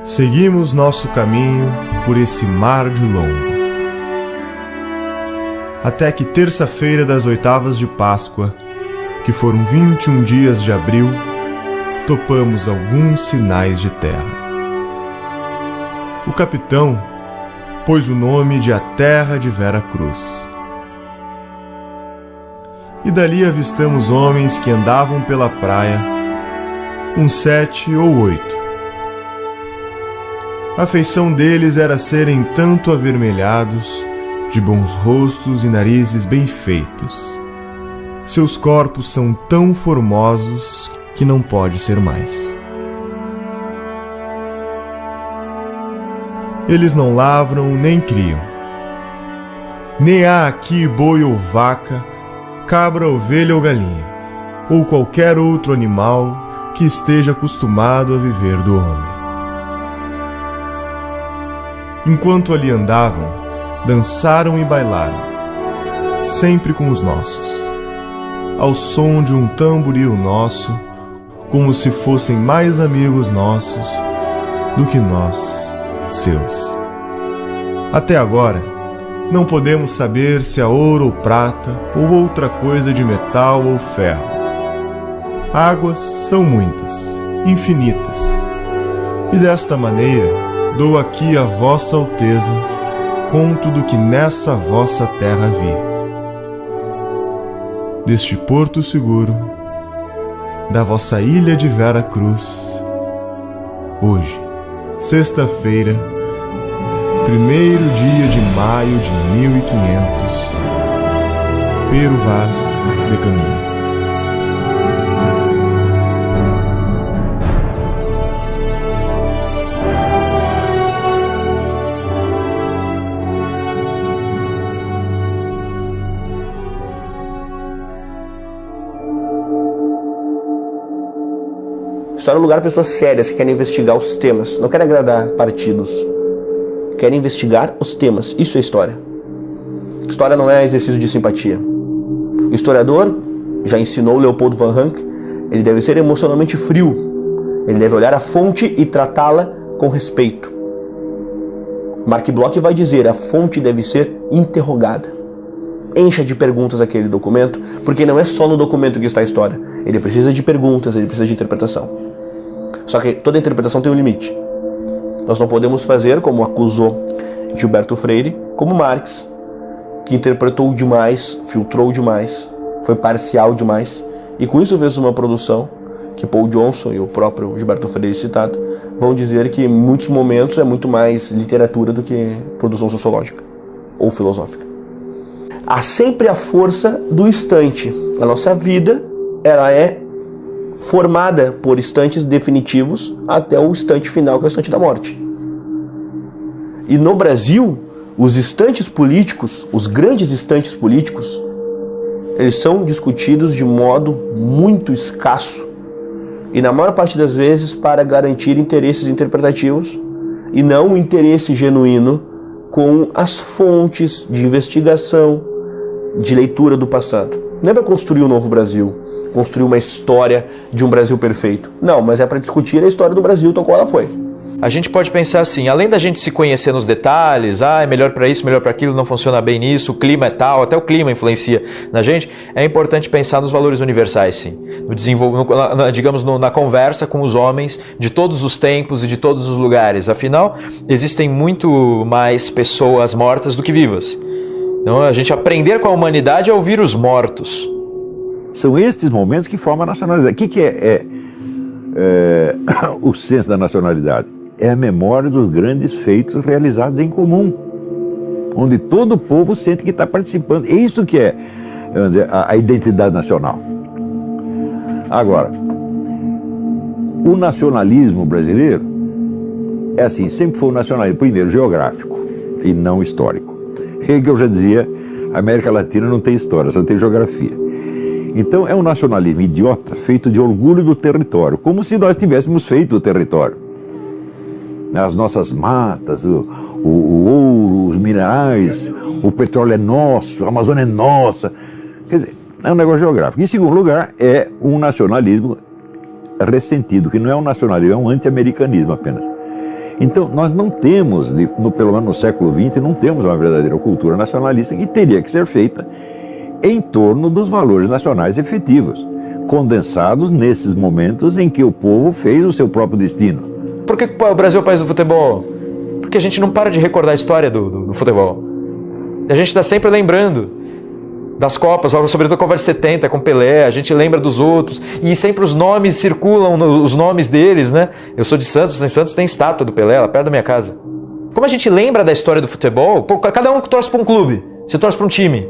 Seguimos nosso caminho por esse mar de longo, até que terça-feira das oitavas de Páscoa, que foram 21 dias de abril, topamos alguns sinais de terra. O capitão pôs o nome de A Terra de Vera Cruz. E dali avistamos homens que andavam pela praia, uns 7 ou 8. A feição deles era serem tanto avermelhados, de bons rostos e narizes bem feitos. Seus corpos são tão formosos que não pode ser mais. Eles não lavram nem criam. Nem há aqui boi ou vaca, cabra, ovelha ou galinha, ou qualquer outro animal que esteja acostumado a viver do homem. Enquanto ali andavam, dançaram e bailaram, sempre com os nossos, ao som de um tamboril nosso, como se fossem mais amigos nossos do que nós, seus. Até agora, não podemos saber se há ouro ou prata ou outra coisa de metal ou ferro. Águas são muitas, infinitas, e desta maneira dou aqui a vossa alteza conto do que nessa vossa terra vi. Deste porto seguro, da vossa ilha de Vera Cruz, hoje, sexta-feira, 1º dia de maio de 1500, Pero Vaz de Caminha. História é um lugar de pessoas sérias que querem investigar os temas, não querem agradar partidos, querem investigar os temas. Isso é história. História não é exercício de simpatia. O historiador, já ensinou Leopoldo Van Ranke, ele deve ser emocionalmente frio. Ele deve olhar a fonte e tratá-la com respeito. Mark Bloch vai dizer, a fonte deve ser interrogada. Encha de perguntas aquele documento, porque não é só no documento que está a história. Ele precisa de perguntas, ele precisa de interpretação. Só que toda interpretação tem um limite. Nós não podemos fazer, como acusou Gilberto Freire, como Marx, que interpretou demais, filtrou demais, foi parcial demais, e com isso fez uma produção que Paul Johnson e o próprio Gilberto Freire citado vão dizer que em muitos momentos é muito mais literatura do que produção sociológica ou filosófica. Há sempre a força do instante. A nossa vida, ela é formada por instantes definitivos até o instante final, que é o instante da morte. E no Brasil, os instantes políticos, os grandes instantes políticos, eles são discutidos de modo muito escasso e na maior parte das vezes para garantir interesses interpretativos e não um interesse genuíno com as fontes de investigação, de leitura do passado. Não é para construir um novo Brasil, construir uma história de um Brasil perfeito. Não, mas é para discutir a história do Brasil tal qual ela foi. A gente pode pensar assim, além da gente se conhecer nos detalhes, é melhor para isso, melhor para aquilo, não funciona bem nisso, o clima é tal, até o clima influencia na gente, é importante pensar nos valores universais, sim. Na conversa com os homens de todos os tempos e de todos os lugares. Afinal, existem muito mais pessoas mortas do que vivas. Então, a gente aprender com a humanidade é ouvir os mortos. São estes momentos que formam a nacionalidade. O que é o senso da nacionalidade? É a memória dos grandes feitos realizados em comum, onde todo o povo sente que está participando. É isso que é, vamos dizer, a identidade nacional. Agora, o nacionalismo brasileiro é assim, sempre foi um nacionalismo, primeiro, geográfico e não histórico. Hegel já dizia, a América Latina não tem história, só tem geografia. Então é um nacionalismo idiota, feito de orgulho do território, como se nós tivéssemos feito o território. As nossas matas, o ouro, os minerais, o petróleo é nosso, a Amazônia é nossa. Quer dizer, é um negócio geográfico. Em segundo lugar, é um nacionalismo ressentido, que não é um nacionalismo, é um anti-americanismo apenas. Então, nós não temos, pelo menos no século XX, não temos uma verdadeira cultura nacionalista que teria que ser feita em torno dos valores nacionais efetivos, condensados nesses momentos em que o povo fez o seu próprio destino. Por que o Brasil é o país do futebol? Porque a gente não para de recordar a história do futebol. A gente está sempre lembrando das Copas, sobretudo a Copa de 70 com Pelé, a gente lembra dos outros, e sempre os nomes circulam, os nomes deles, né? Eu sou de Santos, em Santos tem estátua do Pelé, lá perto da minha casa. Como a gente lembra da história do futebol, cada um torce para um clube, você torce para um time.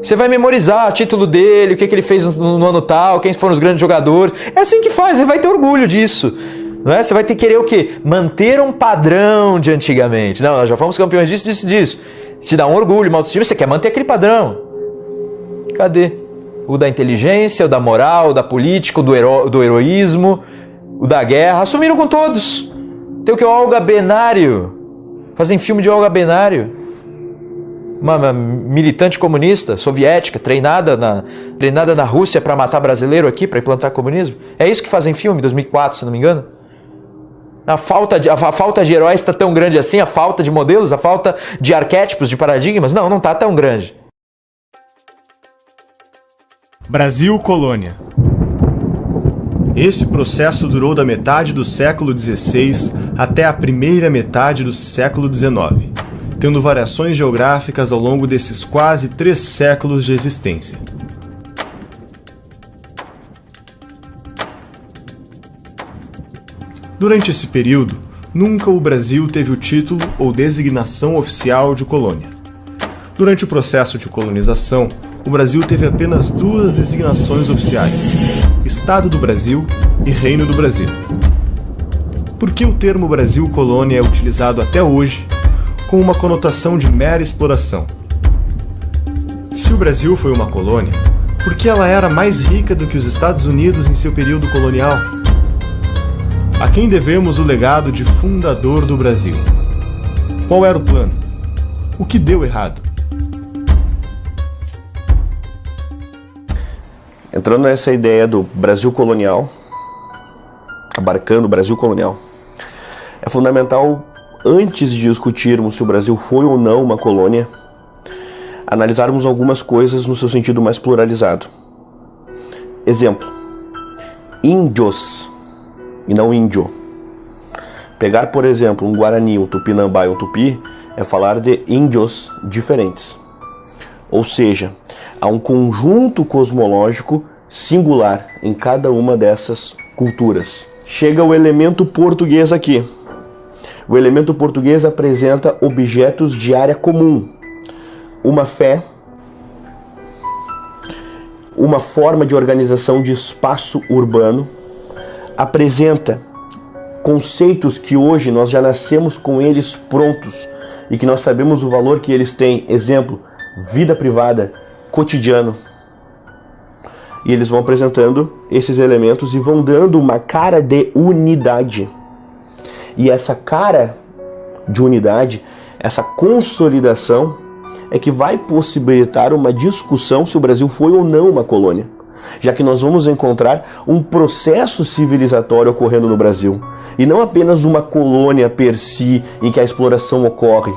Você vai memorizar o título dele, o que ele fez no ano tal, quem foram os grandes jogadores. É assim que faz, você vai ter orgulho disso. Não é? Você vai ter que querer o quê? Manter um padrão de antigamente. Não, nós já fomos campeões disso. Te dá um orgulho, uma autoestima, você quer manter aquele padrão. Cadê? O da inteligência, o da moral, o da política, o do heroísmo, o da guerra. Assumiram com todos. Tem o que? O Olga Benário. Fazem filme de Olga Benário. Uma militante comunista, soviética, treinada na Rússia para matar brasileiro aqui, para implantar comunismo. É isso que fazem filme, 2004, se não me engano. A falta de heróis está tão grande assim, a falta de modelos, a falta de arquétipos, de paradigmas. Não está tão grande. Brasil Colônia. Esse processo durou da metade do século XVI até a primeira metade do século XIX, tendo variações geográficas ao longo desses quase 3 séculos de existência. Durante esse período, nunca o Brasil teve o título ou designação oficial de colônia. Durante o processo de colonização, o Brasil teve apenas 2 designações oficiais: Estado do Brasil e Reino do Brasil. Por que o termo Brasil Colônia é utilizado até hoje com uma conotação de mera exploração? Se o Brasil foi uma colônia, por que ela era mais rica do que os Estados Unidos em seu período colonial? A quem devemos o legado de fundador do Brasil? Qual era o plano? O que deu errado? Entrando nessa ideia do Brasil colonial, abarcando o Brasil colonial, é fundamental, antes de discutirmos se o Brasil foi ou não uma colônia, analisarmos algumas coisas no seu sentido mais pluralizado. Exemplo: índios e não índio. Pegar, por exemplo, um Guarani, um Tupinambá e um Tupi é falar de índios diferentes. Ou seja, há um conjunto cosmológico singular em cada uma dessas culturas. Chega o elemento português aqui. O elemento português apresenta objetos de área comum. Uma fé, uma forma de organização de espaço urbano, apresenta conceitos que hoje nós já nascemos com eles prontos e que nós sabemos o valor que eles têm. Exemplo: vida privada, cotidiano. E eles vão apresentando esses elementos e vão dando uma cara de unidade. E essa cara de unidade, essa consolidação, é que vai possibilitar uma discussão se o Brasil foi ou não uma colônia. Já que nós vamos encontrar um processo civilizatório ocorrendo no Brasil. E não apenas uma colônia per si, em que a exploração ocorre.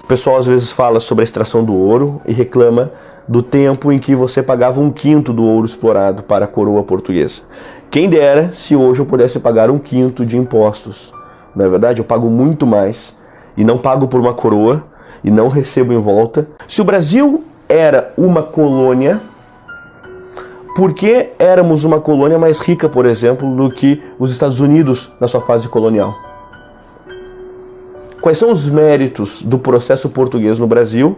O pessoal às vezes fala sobre a extração do ouro e reclama do tempo em que você pagava 1/5 do ouro explorado para a coroa portuguesa. Quem dera se hoje eu pudesse pagar 1/5 de impostos. Não é verdade? Eu pago muito mais e não pago por uma coroa e não recebo em volta. Se o Brasil era uma colônia, por que éramos uma colônia mais rica, por exemplo, do que os Estados Unidos na sua fase colonial? Quais são os méritos do processo português no Brasil,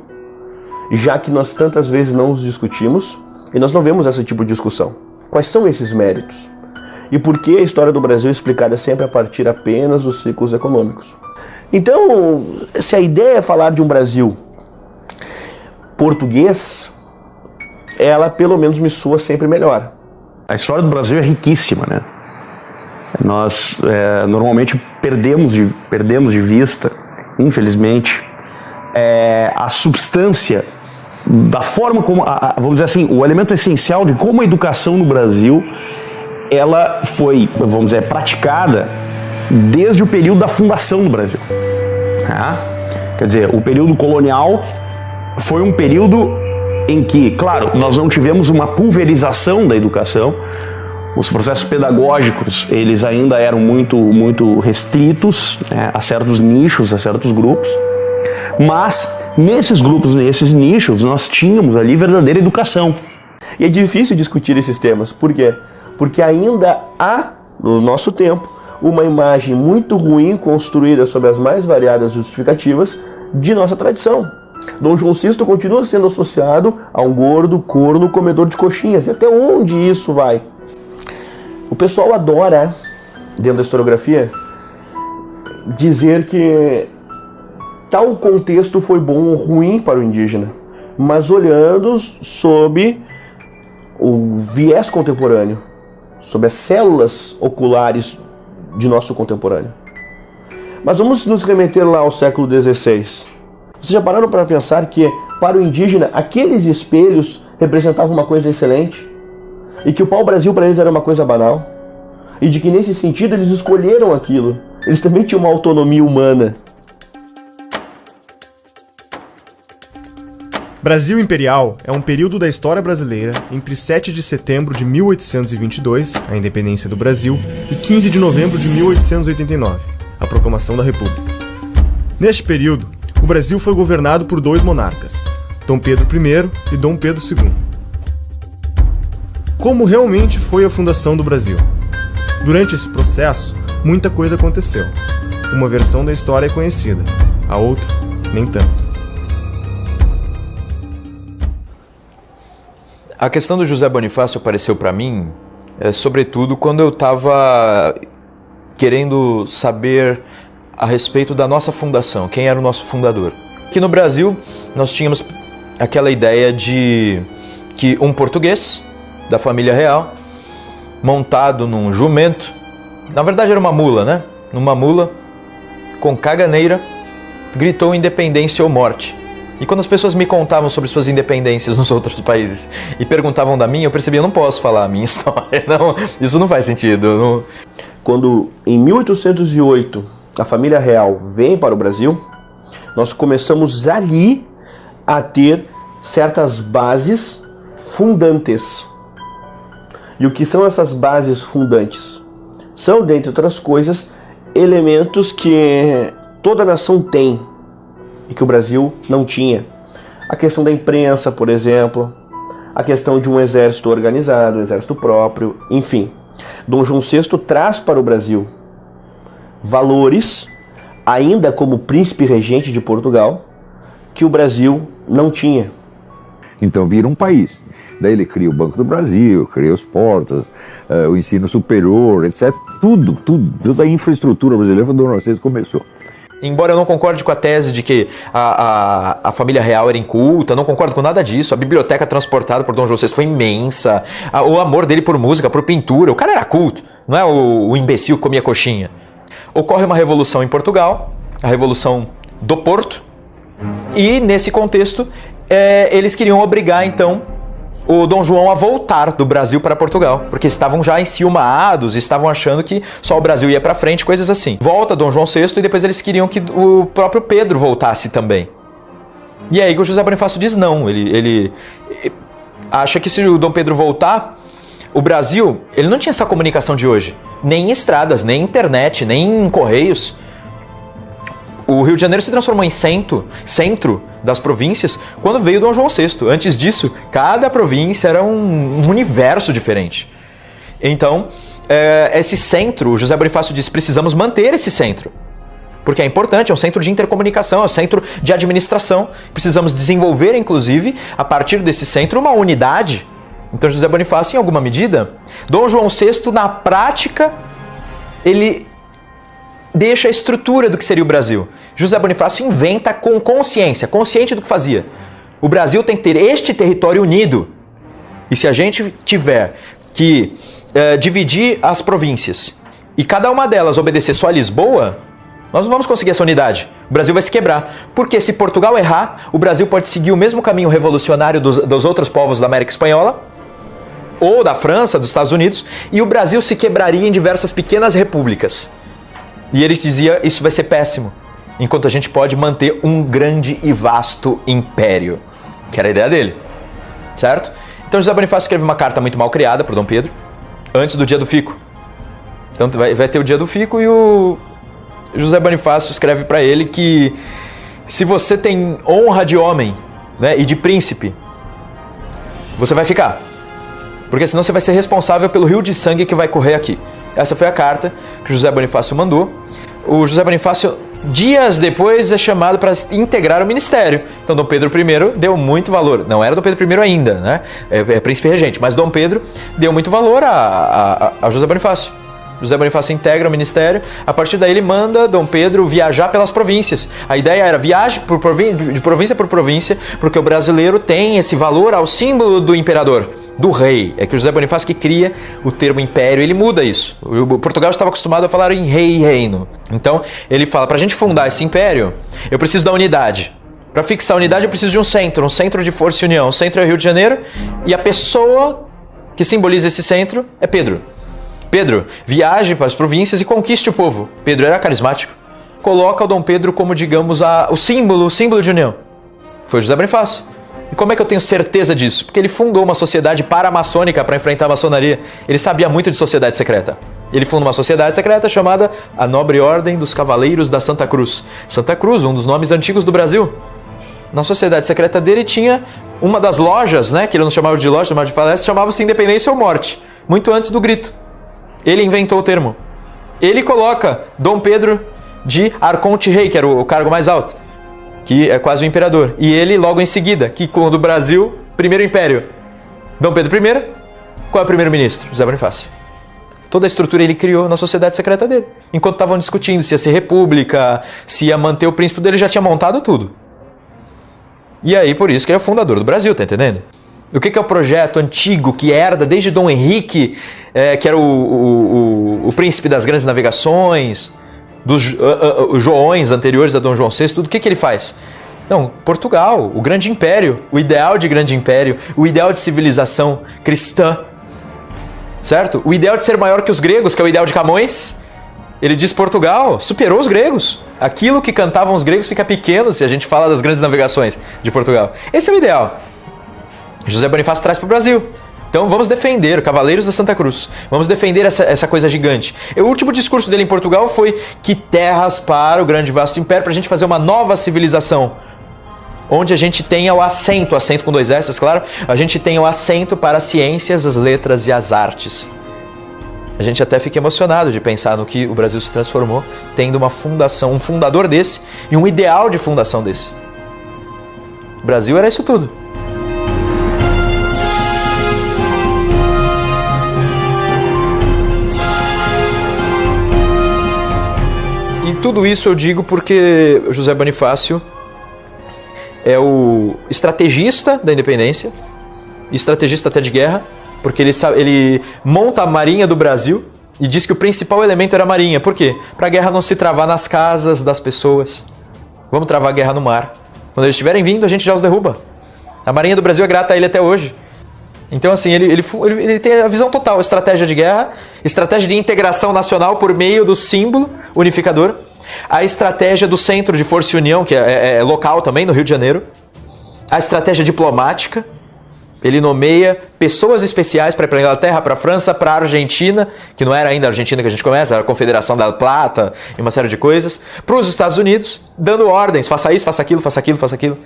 já que nós tantas vezes não os discutimos e nós não vemos esse tipo de discussão? Quais são esses méritos? E por que a história do Brasil é explicada sempre a partir apenas dos ciclos econômicos? Então, se a ideia é falar de um Brasil português, ela pelo menos me soa sempre melhor. A história do Brasil é riquíssima, né? Nós normalmente perdemos de vista, infelizmente, a substância da forma como, vamos dizer assim, o elemento essencial de como a educação no Brasil ela foi, vamos dizer, praticada desde o período da fundação do Brasil. Tá? Quer dizer, o período colonial foi um período em que, claro, nós não tivemos uma pulverização da educação, os processos pedagógicos, eles ainda eram muito restritos, né, a certos nichos, a certos grupos, mas nesses grupos, nesses nichos, nós tínhamos ali verdadeira educação. E é difícil discutir esses temas. Por quê? Porque ainda há, no nosso tempo, uma imagem muito ruim construída sobre as mais variadas justificativas de nossa tradição. Dom João VI continua sendo associado a um gordo, corno, comedor de coxinhas. E até onde isso vai? O pessoal adora, dentro da historiografia, dizer que tal contexto foi bom ou ruim para o indígena, mas olhando sob o viés contemporâneo, sob as células oculares de nosso contemporâneo. Mas vamos nos remeter lá ao século XVI. Vocês já pararam para pensar que, para o indígena, aqueles espelhos representavam uma coisa excelente? E que o pau-brasil para eles era uma coisa banal? E de que, nesse sentido, eles escolheram aquilo. Eles também tinham uma autonomia humana. Brasil Imperial é um período da história brasileira entre 7 de setembro de 1822, a independência do Brasil, e 15 de novembro de 1889, a proclamação da República. Neste período, o Brasil foi governado por dois monarcas, Dom Pedro I e Dom Pedro II. Como realmente foi a fundação do Brasil? Durante esse processo, muita coisa aconteceu. Uma versão da história é conhecida, a outra, nem tanto. A questão do José Bonifácio apareceu para mim, sobretudo quando eu estava querendo saber a respeito da nossa fundação, quem era o nosso fundador. Aqui no Brasil, nós tínhamos aquela ideia de que um português da família real, montado num jumento, na verdade era uma mula, né? Numa mula, com caganeira, gritou independência ou morte. E quando as pessoas me contavam sobre suas independências nos outros países e perguntavam da minha, eu percebia, eu não posso falar a minha história, não, isso não faz sentido. Não. Quando, em 1808, a família real vem para o Brasil, nós começamos ali a ter certas bases fundantes. E o que são essas bases fundantes? São, dentre outras coisas, elementos que toda nação tem e que o Brasil não tinha. A questão da imprensa, por exemplo, a questão de um exército organizado, um exército próprio, enfim. Dom João VI traz para o Brasil valores, ainda como príncipe regente de Portugal, que o Brasil não tinha. Então vira um país. Daí ele cria o Banco do Brasil, cria os portos, o ensino superior, etc. Toda a infraestrutura brasileira foi Dom João VI começou. Embora eu não concorde com a tese de que a família real era inculta, não concordo com nada disso. A biblioteca transportada por Dom João VI foi imensa. O amor dele por música, por pintura, o cara era culto, não é o imbecil que comia coxinha. Ocorre uma revolução em Portugal, a Revolução do Porto, e nesse contexto eles queriam obrigar então o Dom João a voltar do Brasil para Portugal, porque estavam já enciumados, estavam achando que só o Brasil ia para frente, coisas assim. Volta Dom João VI e depois eles queriam que o próprio Pedro voltasse também. E aí que o José Bonifácio diz não, ele acha que se o Dom Pedro voltar, o Brasil, ele não tinha essa comunicação de hoje, nem em estradas, nem em internet, nem em correios. O Rio de Janeiro se transformou em centro das províncias quando veio Dom João VI. Antes disso, cada província era um universo diferente. Então, esse centro, o José Bonifácio diz, precisamos manter esse centro. Porque é importante, é um centro de intercomunicação, é um centro de administração. Precisamos desenvolver, inclusive, a partir desse centro, uma unidade. Então, José Bonifácio, em alguma medida, Dom João VI, na prática, ele deixa a estrutura do que seria o Brasil. José Bonifácio inventa com consciência, consciente do que fazia. O Brasil tem que ter este território unido. E se a gente tiver que dividir as províncias e cada uma delas obedecer só a Lisboa, nós não vamos conseguir essa unidade. O Brasil vai se quebrar. Porque se Portugal errar, o Brasil pode seguir o mesmo caminho revolucionário dos outros povos da América Espanhola, ou da França, dos Estados Unidos, e o Brasil se quebraria em diversas pequenas repúblicas. E ele dizia, isso vai ser péssimo, enquanto a gente pode manter um grande e vasto império, que era a ideia dele, certo? Então José Bonifácio escreve uma carta muito mal criada por Dom Pedro, antes do dia do fico. Então vai ter o dia do fico e o José Bonifácio escreve para ele que se você tem honra de homem, né, e de príncipe, você vai ficar. Porque senão você vai ser responsável pelo rio de sangue que vai correr aqui. Essa foi a carta que José Bonifácio mandou. O José Bonifácio, dias depois, é chamado para integrar o ministério. Então Dom Pedro I deu muito valor. Não era Dom Pedro I ainda, né? É príncipe regente. Mas Dom Pedro deu muito valor a José Bonifácio. José Bonifácio integra o ministério. A partir daí ele manda Dom Pedro viajar pelas províncias. A ideia era viaje de província por província, porque o brasileiro tem esse valor ao símbolo do imperador, do rei. É que o José Bonifácio que cria o termo império, ele muda isso. O Portugal estava acostumado a falar em rei e reino. Então ele fala, para a gente fundar esse império, eu preciso da unidade. Para fixar a unidade eu preciso de um centro de força e união. O centro é o Rio de Janeiro e a pessoa que simboliza esse centro é Pedro. Pedro, viaje para as províncias e conquiste o povo. Pedro era carismático. Coloca o Dom Pedro como, digamos, o símbolo de união. Foi José Bonifácio. E como é que eu tenho certeza disso? Porque ele fundou uma sociedade paramaçônica para enfrentar a maçonaria. Ele sabia muito de sociedade secreta. Ele fundou uma sociedade secreta chamada a Nobre Ordem dos Cavaleiros da Santa Cruz. Santa Cruz, um dos nomes antigos do Brasil. Na sociedade secreta dele tinha uma das lojas, né, que ele não chamava de loja, chamava de falência, chamava-se Independência ou Morte. Muito antes do grito. Ele inventou o termo. Ele coloca Dom Pedro de Arconte-Rei, que era o cargo mais alto, que é quase o imperador. E ele, logo em seguida, que quando o Brasil, primeiro império, Dom Pedro I, qual é o primeiro-ministro? José Bonifácio. Toda a estrutura ele criou na sociedade secreta dele. Enquanto estavam discutindo se ia ser república, se ia manter o príncipe dele, já tinha montado tudo. E aí, por isso que ele é o fundador do Brasil, tá entendendo? O que é o projeto antigo que herda desde Dom Henrique, que era o príncipe das grandes navegações, dos Joões anteriores a Dom João VI, tudo o que ele faz? Não, Portugal, o grande império, o ideal de grande império, o ideal de civilização cristã, certo? O ideal de ser maior que os gregos, que é o ideal de Camões. Ele diz Portugal superou os gregos. Aquilo que cantavam os gregos fica pequeno se a gente fala das grandes navegações de Portugal. Esse é o ideal. José Bonifácio traz para o Brasil. Então vamos defender, Cavaleiros da Santa Cruz. Vamos defender essa coisa gigante. E o último discurso dele em Portugal foi que terras para o grande e vasto império, para a gente fazer uma nova civilização. Onde a gente tenha o assento com dois S, claro, a gente tenha o assento para as ciências, as letras e as artes. A gente até fica emocionado de pensar no que o Brasil se transformou, tendo uma fundação, um fundador desse e um ideal de fundação desse. O Brasil era isso tudo. E tudo isso eu digo porque José Bonifácio é o estrategista da independência, estrategista até de guerra, porque ele monta a Marinha do Brasil e diz que o principal elemento era a Marinha. Por quê? Para a guerra não se travar nas casas das pessoas. Vamos travar a guerra no mar. Quando eles estiverem vindo, a gente já os derruba. A Marinha do Brasil é grata a ele até hoje. Então, assim, ele tem a visão total, estratégia de guerra, estratégia de integração nacional por meio do símbolo unificador, a estratégia do Centro de Força e União, que é local também, no Rio de Janeiro, a estratégia diplomática, ele nomeia pessoas especiais para ir para a Inglaterra, para a França, para a Argentina, que não era ainda a Argentina que a gente começa, era a Confederação da Plata e uma série de coisas, para os Estados Unidos, dando ordens, faça isso, faça aquilo, faça aquilo, faça aquilo.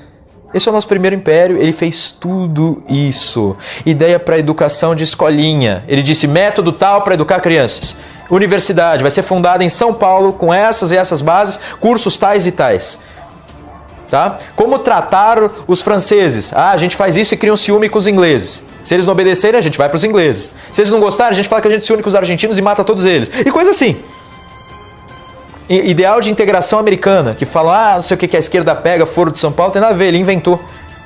Esse é o nosso primeiro império, ele fez tudo isso. Ideia para educação de escolinha. Ele disse método tal para educar crianças. Universidade vai ser fundada em São Paulo com essas e essas bases, cursos tais e tais. Tá? Como tratar os franceses? A gente faz isso e cria um ciúme com os ingleses. Se eles não obedecerem, a gente vai para os ingleses. Se eles não gostarem, a gente fala que a gente se une com os argentinos e mata todos eles. E coisa assim. Ideal de integração americana, que fala, não sei o que a esquerda pega, Foro de São Paulo, tem nada a ver, ele inventou.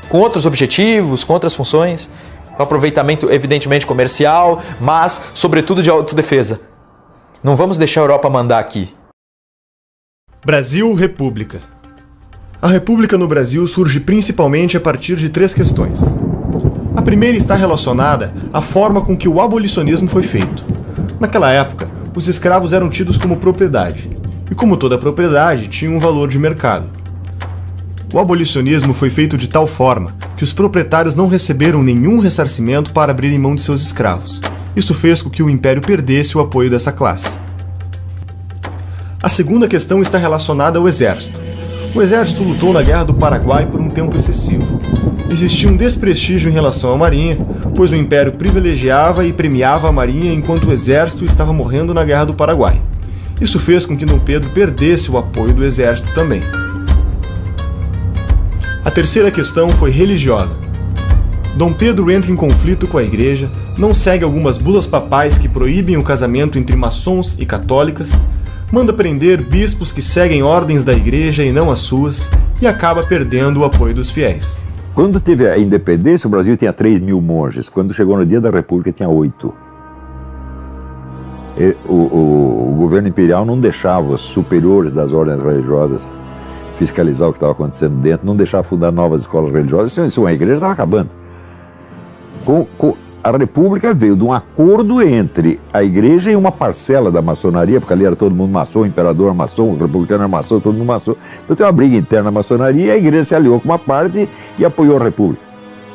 Com outros objetivos, com outras funções, com aproveitamento evidentemente comercial, mas sobretudo de autodefesa. Não vamos deixar a Europa mandar aqui. Brasil, República. A República no Brasil surge principalmente a partir de 3 questões. A primeira está relacionada à forma com que o abolicionismo foi feito. Naquela época, os escravos eram tidos como propriedade. e como toda propriedade, tinha um valor de mercado. O abolicionismo foi feito de tal forma que os proprietários não receberam nenhum ressarcimento para abrirem mão de seus escravos. Isso fez com que o império perdesse o apoio dessa classe. A segunda questão está relacionada ao exército. O exército lutou na Guerra do Paraguai por um tempo excessivo. Existia um desprestígio em relação à marinha, pois o império privilegiava e premiava a marinha enquanto o exército estava morrendo na Guerra do Paraguai. Isso fez com que Dom Pedro perdesse o apoio do exército também. A terceira questão foi religiosa. Dom Pedro entra em conflito com a igreja, não segue algumas bulas papais que proíbem o casamento entre maçons e católicas, manda prender bispos que seguem ordens da igreja e não as suas, e acaba perdendo o apoio dos fiéis. Quando teve a independência, o Brasil tinha 3.000 monges. Quando chegou no dia da República, tinha 8. O governo imperial não deixava os superiores das ordens religiosas fiscalizar o que estava acontecendo dentro, não deixava fundar novas escolas religiosas. Isso, a igreja estava acabando. A República veio de um acordo entre a igreja e uma parcela da maçonaria, porque ali era todo mundo maçom, o imperador maçom, o republicano era maçom, todo mundo maçom. Então tem uma briga interna na maçonaria e a igreja se aliou com uma parte e apoiou a República.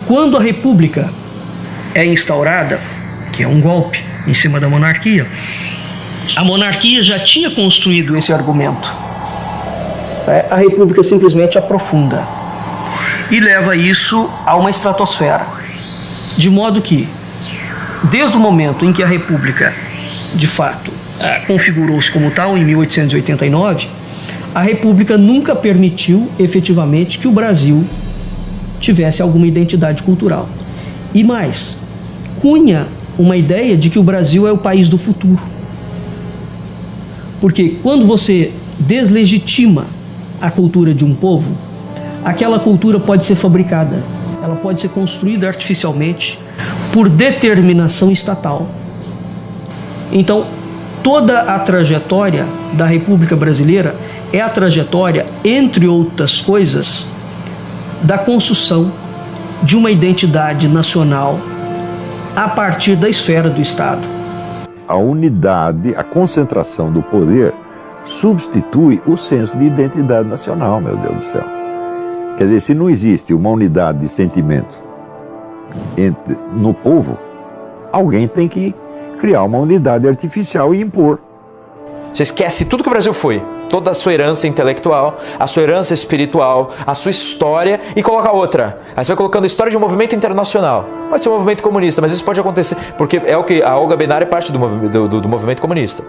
Quando a República é instaurada, que é um golpe em cima da monarquia, a monarquia já tinha construído esse argumento. A República simplesmente aprofunda e leva isso a uma estratosfera. De modo que, desde o momento em que a República, de fato, configurou-se como tal, em 1889, a República nunca permitiu, efetivamente, que o Brasil tivesse alguma identidade cultural. E mais, cunha uma ideia de que o Brasil é o país do futuro. Porque quando você deslegitima a cultura de um povo, aquela cultura pode ser fabricada, ela pode ser construída artificialmente por determinação estatal. Então, toda a trajetória da República Brasileira é a trajetória, entre outras coisas, da construção de uma identidade nacional a partir da esfera do Estado. A unidade, a concentração do poder substitui o senso de identidade nacional, meu Deus do céu. Quer dizer, se não existe uma unidade de sentimento no povo, alguém tem que criar uma unidade artificial e impor. Você esquece tudo que o Brasil foi, toda a sua herança intelectual, a sua herança espiritual, a sua história e coloca outra. Aí você vai colocando a história de um movimento internacional. Pode ser um movimento comunista, mas isso pode acontecer, porque é o que a Olga Benário é parte do movimento comunista.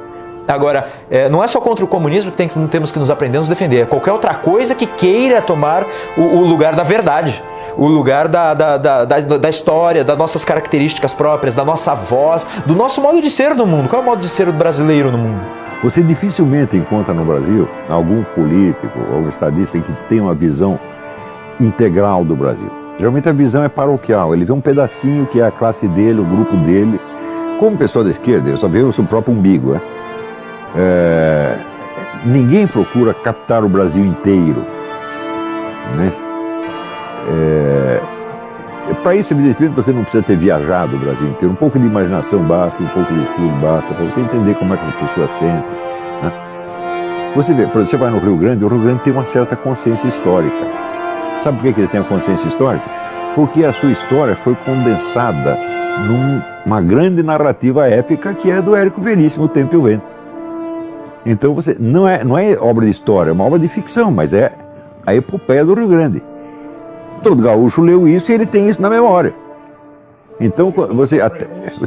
Agora, não é só contra o comunismo que temos que nos aprender a nos defender, é qualquer outra coisa que queira tomar o lugar da verdade, o lugar da história, das nossas características próprias, da nossa voz, do nosso modo de ser no mundo. Qual é o modo de ser do brasileiro no mundo? Você dificilmente encontra no Brasil algum político ou estadista que tenha uma visão integral do Brasil. Geralmente a visão é paroquial, ele vê um pedacinho que é a classe dele, o grupo dele. Como pessoa da esquerda, ele só vê o seu próprio umbigo, né? Ninguém procura captar o Brasil inteiro, né? Para isso, evidentemente, você não precisa ter viajado o Brasil inteiro. Um pouco de imaginação basta, um pouco de estudo basta, para você entender como é que a pessoa sente, né? Você vê, você vai no Rio Grande, o Rio Grande tem uma certa consciência histórica. Sabe por que eles têm a consciência histórica? Porque a sua história foi condensada numa grande narrativa épica que é do Érico Veríssimo, O Tempo e o Vento. Então você não é obra de história, é uma obra de ficção, mas é a epopeia do Rio Grande. Todo gaúcho leu isso e ele tem isso na memória. Então você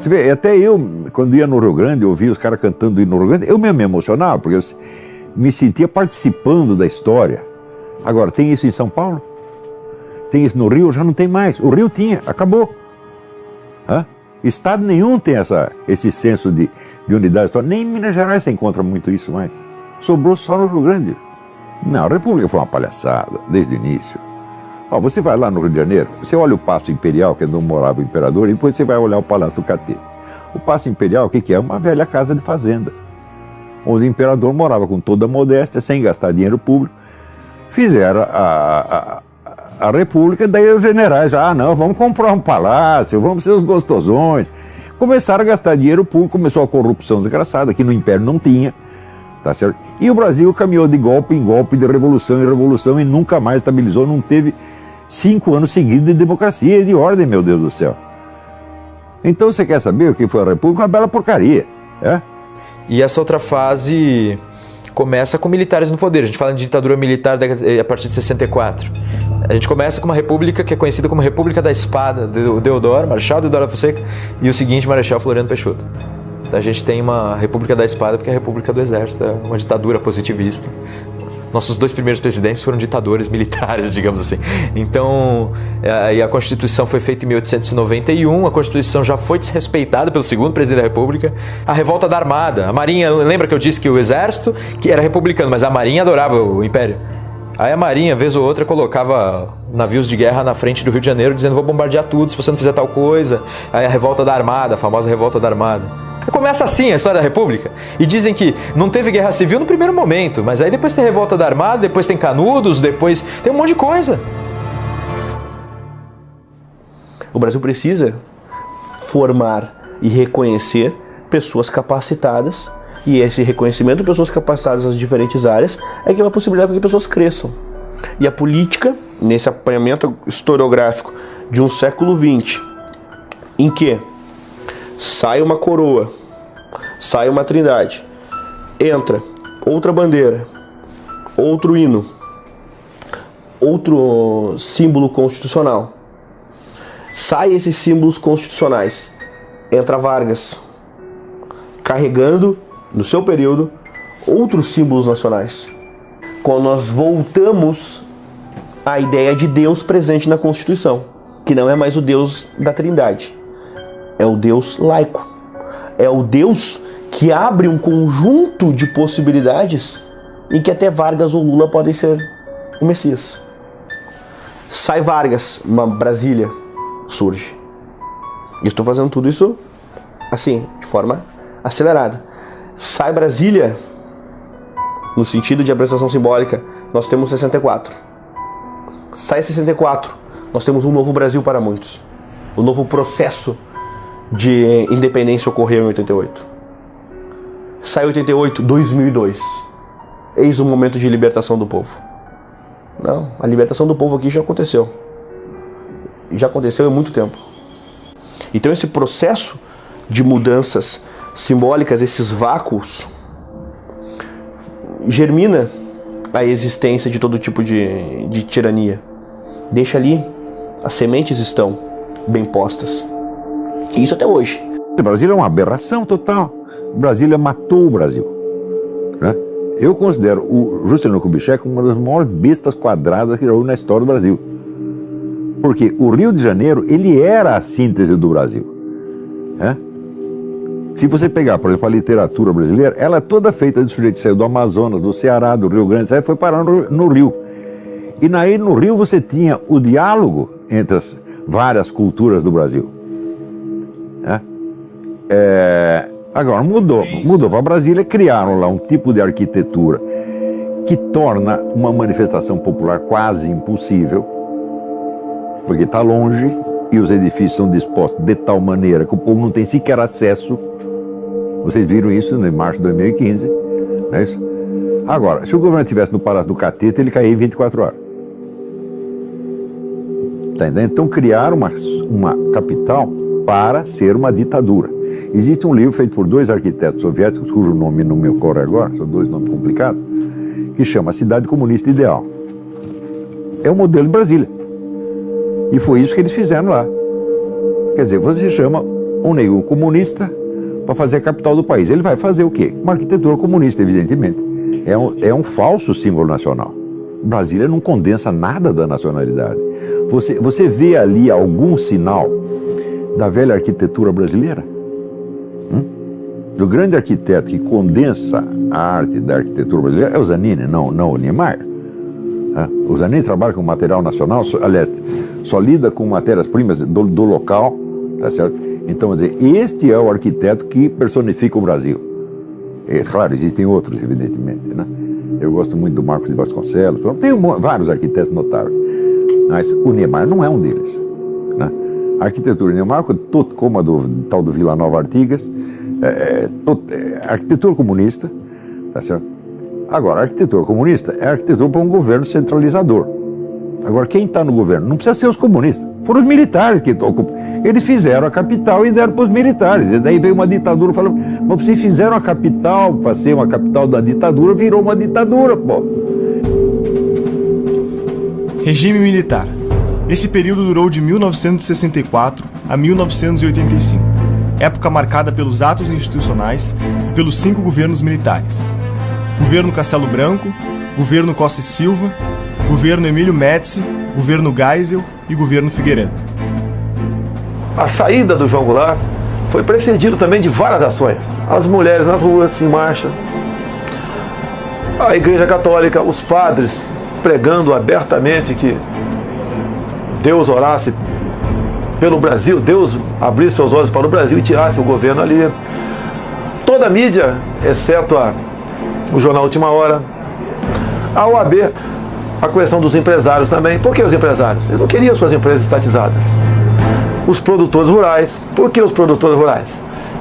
vê, até eu, quando ia no Rio Grande, ouvia os caras cantando no Rio Grande, eu mesmo me emocionava, porque eu me sentia participando da história. Agora, tem isso em São Paulo? Tem isso no Rio? Já não tem mais. O Rio tinha, acabou. Estado nenhum tem esse senso de unidade histórica. Nem em Minas Gerais você encontra muito isso mais. Sobrou só no Rio Grande. Não, a República foi uma palhaçada, desde o início. Você vai lá no Rio de Janeiro, você olha o Paço Imperial, que é onde morava o imperador, e depois você vai olhar o Palácio do Catete. O Paço Imperial, o que é? Uma velha casa de fazenda, onde o imperador morava com toda a modéstia, sem gastar dinheiro público. Fizeram a República, daí os generais, não, vamos comprar um palácio, vamos ser os gostosões. Começaram a gastar dinheiro público, começou a corrupção desgraçada, que no Império não tinha. tá certo? E o Brasil caminhou de golpe em golpe, de revolução em revolução e nunca mais estabilizou, não teve 5 anos seguidos de democracia e de ordem, meu Deus do céu. Então você quer saber o que foi a República? Uma bela porcaria, é? E essa outra fase começa com militares no poder. A gente fala de ditadura militar a partir de 64. A gente começa com uma república que é conhecida como República da Espada, do Deodoro, Marechal Deodoro da Fonseca, e o seguinte, Marechal Floriano Peixoto. Então a gente tem uma República da Espada porque é a República do Exército, é uma ditadura positivista. Nossos 2 primeiros presidentes foram ditadores militares, digamos assim. Então, a Constituição foi feita em 1891, a Constituição já foi desrespeitada pelo segundo presidente da República. A revolta da Armada, a Marinha, lembra que eu disse que o Exército que era republicano, mas a Marinha adorava o Império. Aí a Marinha, vez ou outra, colocava navios de guerra na frente do Rio de Janeiro, dizendo: vou bombardear tudo se você não fizer tal coisa. Aí a revolta da Armada, a famosa revolta da Armada. Começa assim a história da República. E dizem que não teve guerra civil no primeiro momento, mas aí depois tem revolta da Armada, depois tem Canudos, depois tem um monte de coisa. O Brasil precisa formar e reconhecer pessoas capacitadas, e esse reconhecimento de pessoas capacitadas nas diferentes áreas é que é uma possibilidade de que pessoas cresçam. E a política, nesse apanhamento historiográfico de um século XX, em que sai uma coroa, sai uma trindade, entra outra bandeira, outro hino, outro símbolo constitucional, sai esses símbolos constitucionais, entra Vargas, carregando, no seu período, outros símbolos nacionais. Quando nós voltamos à ideia de Deus presente na Constituição, que não é mais o Deus da trindade, é o Deus laico. É o Deus que abre um conjunto de possibilidades em que até Vargas ou Lula podem ser o Messias. Sai Vargas, uma Brasília surge. E estou fazendo tudo isso assim, de forma acelerada. Sai Brasília, no sentido de apresentação simbólica, nós temos 64. Sai 64, nós temos um novo Brasil para muitos. O novo processo de independência ocorreu em 88. Sai 88, 2002. Eis o momento de libertação do povo. Não, a libertação do povo aqui já aconteceu. Já aconteceu há muito tempo. Então esse processo de mudanças simbólicas, esses vácuos, germina a existência de todo tipo de tirania. Deixa ali, as sementes estão bem postas. E isso até hoje. O Brasil é uma aberração total. Brasília matou o Brasil, né? Eu considero o Juscelino Kubitschek uma das maiores bestas quadradas que já houve na história do Brasil. Porque o Rio de Janeiro, ele era a síntese do Brasil, né? Se você pegar, por exemplo, a literatura brasileira, ela é toda feita de sujeito que saiu do Amazonas, do Ceará, do Rio Grande do Sul, e foi parar no Rio. E aí no Rio você tinha o diálogo entre as várias culturas do Brasil. Agora mudou para Brasília, criaram lá um tipo de arquitetura que torna uma manifestação popular quase impossível, porque está longe e os edifícios são dispostos de tal maneira que o povo não tem sequer acesso. Vocês viram isso em março de 2015, não é isso? Agora, se o governo estivesse no Palácio do Catete, ele caía em 24 horas. Tá entendendo? Então criaram uma capital para ser uma ditadura. Existe um livro feito por 2 arquitetos soviéticos, cujo nome não me ocorre agora, são 2 nomes complicados, que chama Cidade Comunista Ideal. É o modelo de Brasília. E foi isso que eles fizeram lá. Quer dizer, você chama um negro comunista para fazer a capital do país. Ele vai fazer o quê? Uma arquitetura comunista, evidentemente. É um falso símbolo nacional. Brasília não condensa nada da nacionalidade. Você vê ali algum sinal da velha arquitetura brasileira? O grande arquiteto que condensa a arte da arquitetura brasileira é o Zanini, não o Niemeyer. O Zanini trabalha com material nacional, aliás, só lida com matérias-primas do local, tá certo? Então, quer dizer, este é o arquiteto que personifica o Brasil. É claro, existem outros, evidentemente, né? Eu gosto muito do Marcos de Vasconcelos, tem vários arquitetos notáveis, mas o Niemeyer não é um deles, né? A arquitetura de Niemeyer, como a do tal do Vila Nova Artigas, arquitetura comunista, Tá certo? Agora, a arquitetura comunista é a arquitetura para um governo centralizador. Agora, quem está no governo? Não precisa ser os comunistas. Foram os militares que ocupam. Eles fizeram a capital e deram para os militares. E daí veio uma ditadura falando, mas vocês fizeram a capital para ser uma capital da ditadura, virou uma ditadura, pô. Regime militar. Esse período durou de 1964 a 1985, época marcada pelos atos institucionais e pelos 5 governos militares. Governo Castelo Branco, Governo Costa e Silva, Governo Emílio Médici, Governo Geisel e Governo Figueiredo. A saída do João Goulart foi precedido também de várias ações. As mulheres nas ruas, em marcha, a Igreja Católica, os padres pregando abertamente que Deus orasse pelo Brasil, Deus abrisse seus olhos para o Brasil e tirasse o governo ali. Toda a mídia, exceto o jornal Última Hora, a OAB, a coerção dos empresários também. Por que os empresários? Eles não queriam suas empresas estatizadas. Os produtores rurais. Por que os produtores rurais?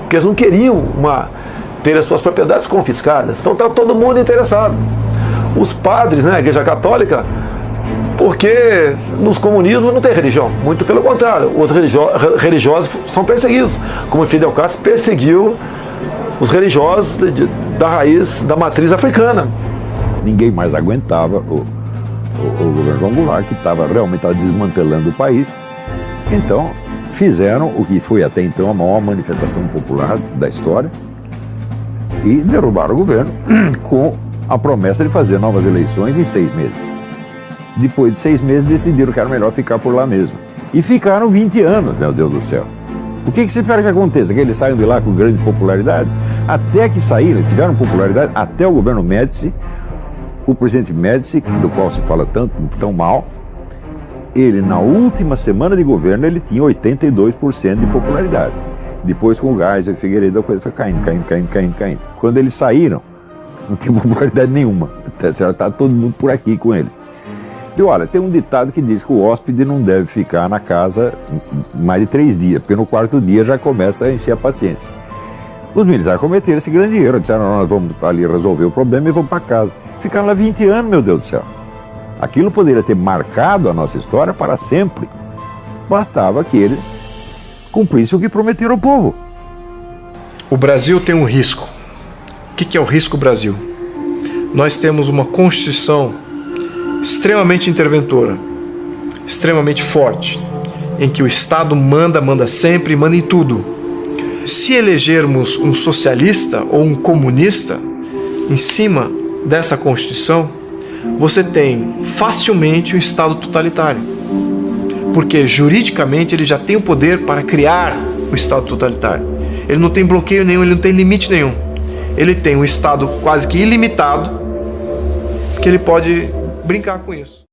Porque eles não queriam ter as suas propriedades confiscadas. Então está todo mundo interessado. Os padres, né, a Igreja Católica, porque nos comunismos não tem religião. Muito pelo contrário, os religiosos são perseguidos. Como Fidel Castro perseguiu os religiosos da raiz, da matriz africana. Ninguém mais aguentava o governo João Goulart, que realmente estava desmantelando o país. Então, fizeram o que foi até então a maior manifestação popular da história e derrubaram o governo com a promessa de fazer novas eleições em 6 meses. Depois de 6 meses, decidiram que era melhor ficar por lá mesmo. E ficaram 20 anos, meu Deus do céu. O que se espera que aconteça? Que eles saiam de lá com grande popularidade? Até que saíram, tiveram popularidade, até o governo Médici, o presidente Médici, do qual se fala tão mal, ele, na última semana de governo, ele tinha 82% de popularidade. Depois, com o Geisel e Figueiredo, a coisa foi caindo. Quando eles saíram, não tinha popularidade nenhuma. Está todo mundo por aqui com eles. E olha, tem um ditado que diz que o hóspede não deve ficar na casa mais de 3 dias, porque no 4º dia já começa a encher a paciência. Os militares cometeram esse grande erro, disseram, nós vamos ali resolver o problema e vamos para casa. Ficaram lá 20 anos, meu Deus do céu. Aquilo poderia ter marcado a nossa história para sempre. Bastava que eles cumprissem o que prometeram ao povo. O Brasil tem um risco. O que é o risco Brasil? Nós temos uma Constituição extremamente interventora, extremamente forte, em que o Estado manda sempre, manda em tudo. Se elegermos um socialista ou um comunista em cima dessa Constituição, você tem facilmente um Estado totalitário, porque juridicamente ele já tem o poder para criar o Estado totalitário. Ele não tem bloqueio nenhum, ele não tem limite nenhum. Ele tem um Estado quase que ilimitado, que ele pode brincar com isso.